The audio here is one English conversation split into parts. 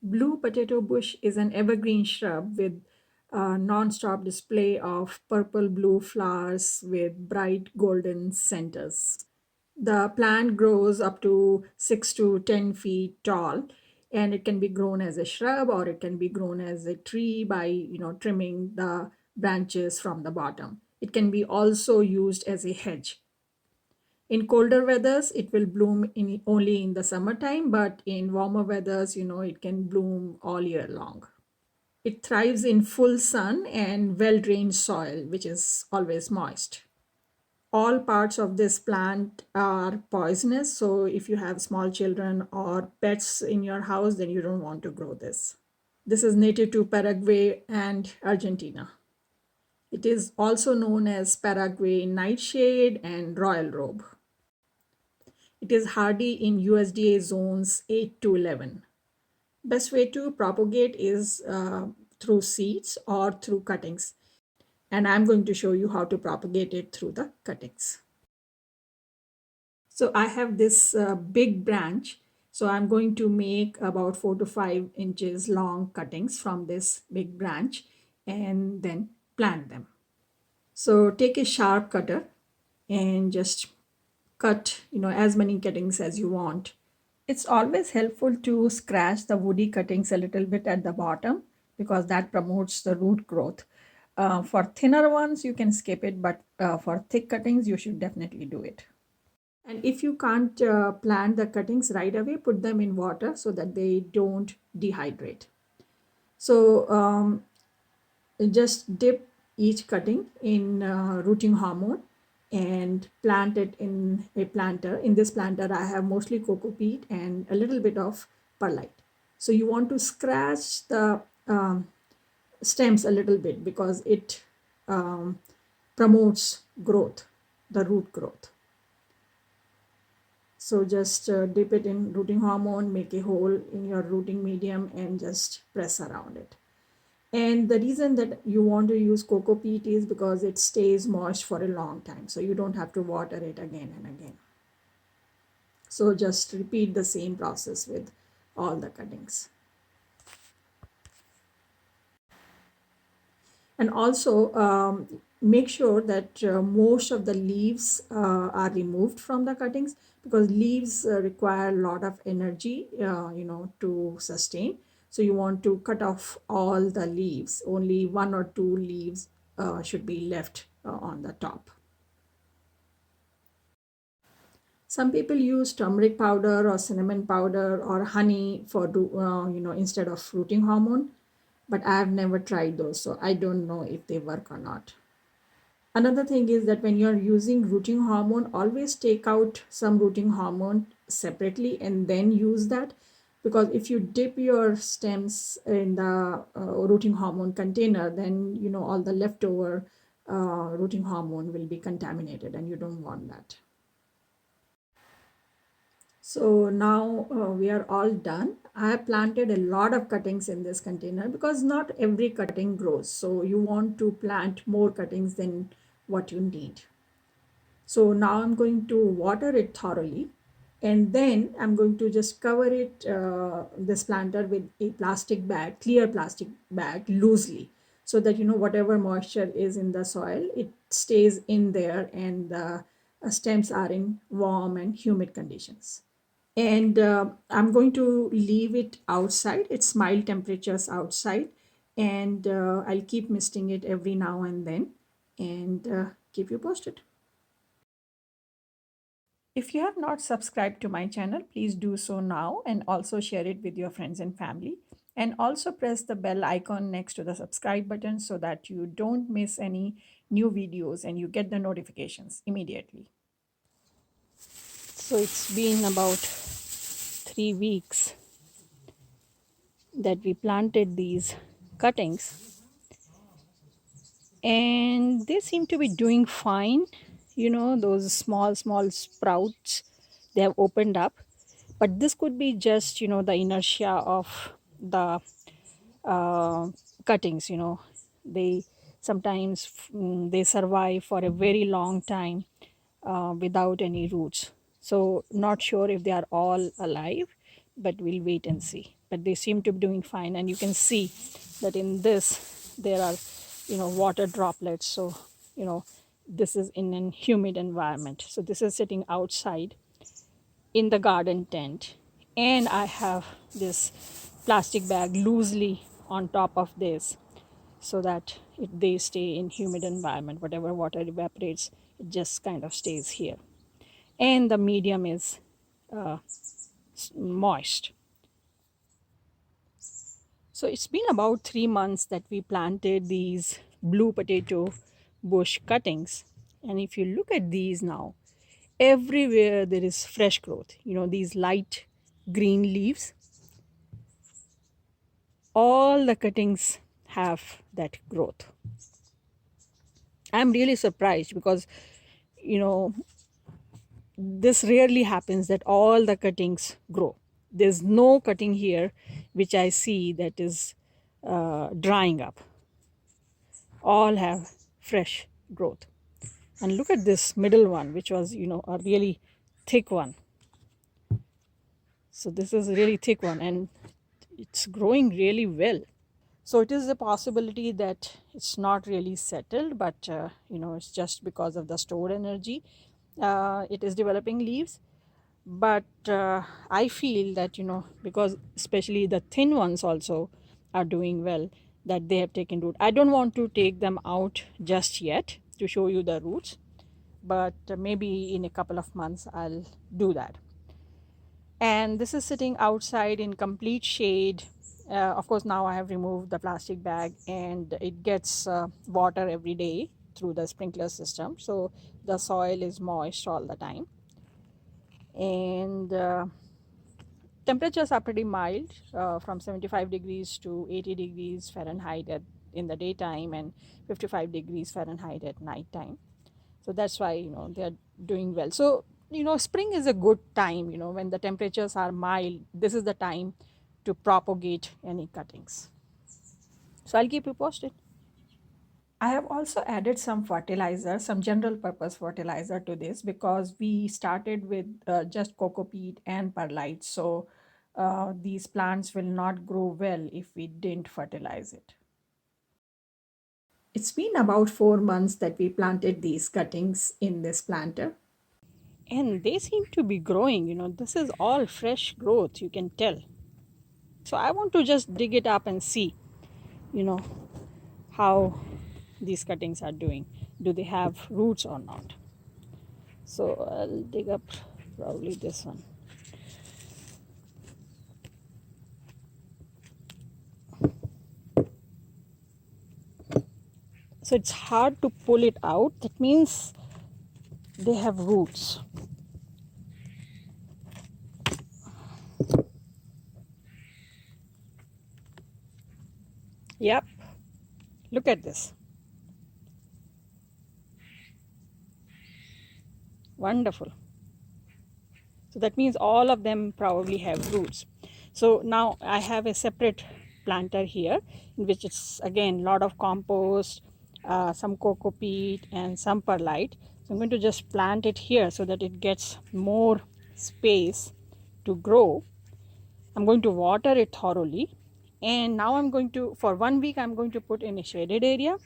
Blue potato bush is an evergreen shrub with a non-stop display of purple-blue flowers with bright golden centers. The plant grows up to 6 to 10 feet tall, and it can be grown as a shrub or it can be grown as a tree by trimming the branches from the bottom. It can be also used as a hedge. In colder weathers, it will bloom only in the summertime, but in warmer weathers, it can bloom all year long. It thrives in full sun and well-drained soil, which is always moist. All parts of this plant are poisonous, so if you have small children or pets in your house, then you don't want to grow this. This is native to Paraguay and Argentina. It is also known as Paraguay nightshade and royal robe. It is hardy in USDA zones 8 to 11. Best way to propagate is through seeds or through cuttings. And I'm going to show you how to propagate it through the cuttings. So I have this big branch. So I'm going to make about 4 to 5 inches long cuttings from this big branch and then plant them. So take a sharp cutter and just cut, as many cuttings as you want. It's always helpful to scratch the woody cuttings a little bit at the bottom because that promotes the root growth. For thinner ones, you can skip it, but for thick cuttings, you should definitely do it. And if you can't plant the cuttings right away, put them in water so that they don't dehydrate. So just dip each cutting in rooting hormone and plant it in a planter. In this planter, I have mostly cocoa peat and a little bit of perlite. So you want to scratch the stems a little bit because it promotes growth, the root growth. So just dip it in rooting hormone, make a hole in your rooting medium and just press around it. And the reason that you want to use cocoa peat is because it stays moist for a long time. So you don't have to water it again and again. So just repeat the same process with all the cuttings. And also make sure that most of the leaves are removed from the cuttings because leaves require a lot of energy, to sustain. So you want to cut off all the leaves. Only 1 or 2 leaves should be left on the top. Some people use turmeric powder or cinnamon powder or honey for instead of rooting hormone, but I have never tried those, so I don't know if they work or not. Another thing is that when you're using rooting hormone, always take out some rooting hormone separately and then use that. Because if you dip your stems in the rooting hormone container, then all the leftover rooting hormone will be contaminated and you don't want that. So now we are all done. I have planted a lot of cuttings in this container because not every cutting grows. So you want to plant more cuttings than what you need. So now I'm going to water it thoroughly and then I'm going to just cover it, this planter with a plastic bag, clear plastic bag loosely so that whatever moisture is in the soil, it stays in there and the stems are in warm and humid conditions. And I'm going to leave it outside. It's mild temperatures outside and I'll keep misting it every now and then and keep you posted. If you have not subscribed to my channel, please do so now and also share it with your friends and family. And also press the bell icon next to the subscribe button so that you don't miss any new videos and you get the notifications immediately. So it's been about 3 weeks that we planted these cuttings and they seem to be doing fine. Those small sprouts, they have opened up, but this could be just the inertia of the uh, cuttings. They sometimes they survive for a very long time without any roots. So not sure if they are all alive, but we'll wait and see. But they seem to be doing fine, and you can see that in this there are, water droplets. So, this is in an humid environment. So this is sitting outside in the garden tent, and I have this plastic bag loosely on top of this so that they stay in humid environment. Whatever water evaporates, it just kind of stays here, and the medium is moist. So it's been about 3 months that we planted these blue potato bush cuttings. And if you look at these now, everywhere there is fresh growth. These light green leaves, all the cuttings have that growth. I'm really surprised because, you know, this rarely happens that all the cuttings grow. There's no cutting here which I see that is drying up. All have fresh growth. And look at this middle one, which was, a really thick one. So this is a really thick one, and it's growing really well. So it is a possibility that it's not really settled, but it's just because of the stored energy. It is developing leaves, but I feel that because especially the thin ones also are doing well, that they have taken root. I don't want to take them out just yet to show you the roots, but maybe in a couple of months I'll do that. And this is sitting outside in complete shade. Of course, now I have removed the plastic bag, and it gets water every day through the sprinkler system, so the soil is moist all the time. And temperatures are pretty mild, from 75 degrees to 80 degrees Fahrenheit in the daytime, and 55 degrees Fahrenheit at night time. So that's why they're doing well. So spring is a good time, when the temperatures are mild. This is the time to propagate any cuttings. So I'll keep you posted. I have also added some fertilizer, some general purpose fertilizer to this, because we started with just coco peat and perlite. So these plants will not grow well if we didn't fertilize it. It's been about 4 months that we planted these cuttings in this planter. And they seem to be growing. This is all fresh growth, you can tell. So I want to just dig it up and see, you know, how these cuttings are doing. Do they have roots or not? So I'll dig up probably this one. So it's hard to pull it out. That means they have roots. Yep. Look at this. Wonderful. So that means all of them probably have roots. So now I have a separate planter here, in which it's again a lot of compost, some coco peat, and some perlite. So I'm going to just plant it here so that it gets more space to grow. I'm going to water it thoroughly, and now I'm going to, for 1 week, I'm going to put in a shaded area,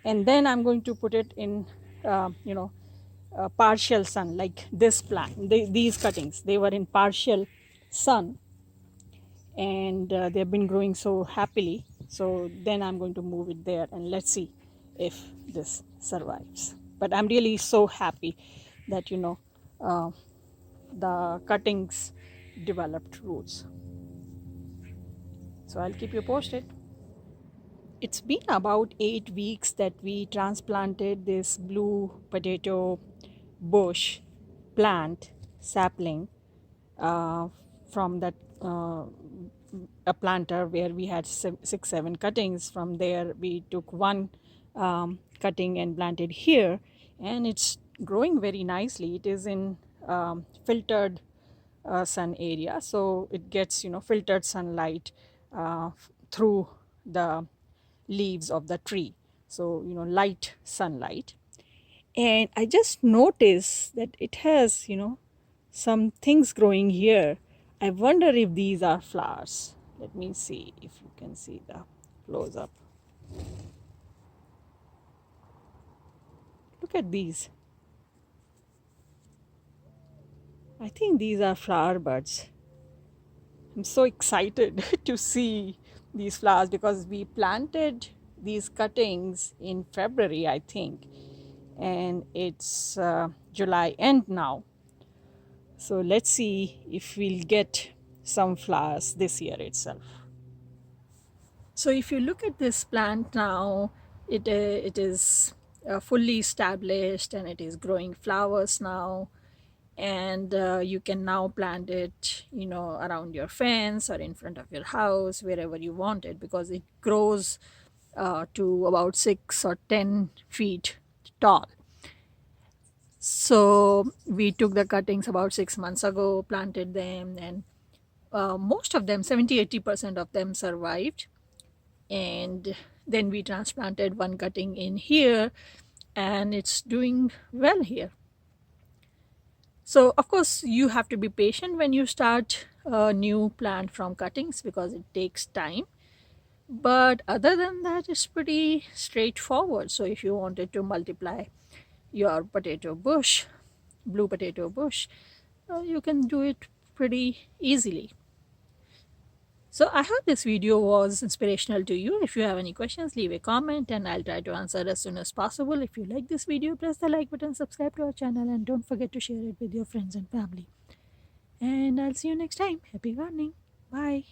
and then I'm going to put it in, partial sun, like this plant. These cuttings, they were in partial sun, and they've been growing so happily. So then I'm going to move it there, and let's see if this survives. But I'm really so happy that the cuttings developed roots. So I'll keep you posted. It's been about 8 weeks that we transplanted this blue potato bush plant sapling uh, from that a planter where we had 6 7 cuttings. From there we took one cutting and planted here, and it's growing very nicely. It is in filtered sun area, so it gets filtered sunlight through the leaves of the tree, so light sunlight. And I just noticed that it has some things growing here. I wonder if these are flowers. Let me see if you can see the close up. Look at these. I think these are flower buds. I'm so excited to see these flowers because we planted these cuttings in February, I think, and it's July end now. So let's see if we'll get some flowers this year itself. So if you look at this plant now, it is fully established and it is growing flowers now. And you can now plant it, around your fence or in front of your house, wherever you want it, because it grows to about 6 or 10 feet tall. So we took the cuttings about 6 months ago, planted them, and most of them, 70-80% of them survived. And then we transplanted one cutting in here, and it's doing well here. So of course you have to be patient when you start a new plant from cuttings because it takes time. But other than that, it's pretty straightforward. So if you wanted to multiply your potato bush, blue potato bush, you can do it pretty easily. So I hope this video was inspirational to you. If you have any questions, leave a comment and I'll try to answer as soon as possible. If you like this video, press the like button, subscribe to our channel, and don't forget to share it with your friends and family. And I'll see you next time. Happy gardening. Bye.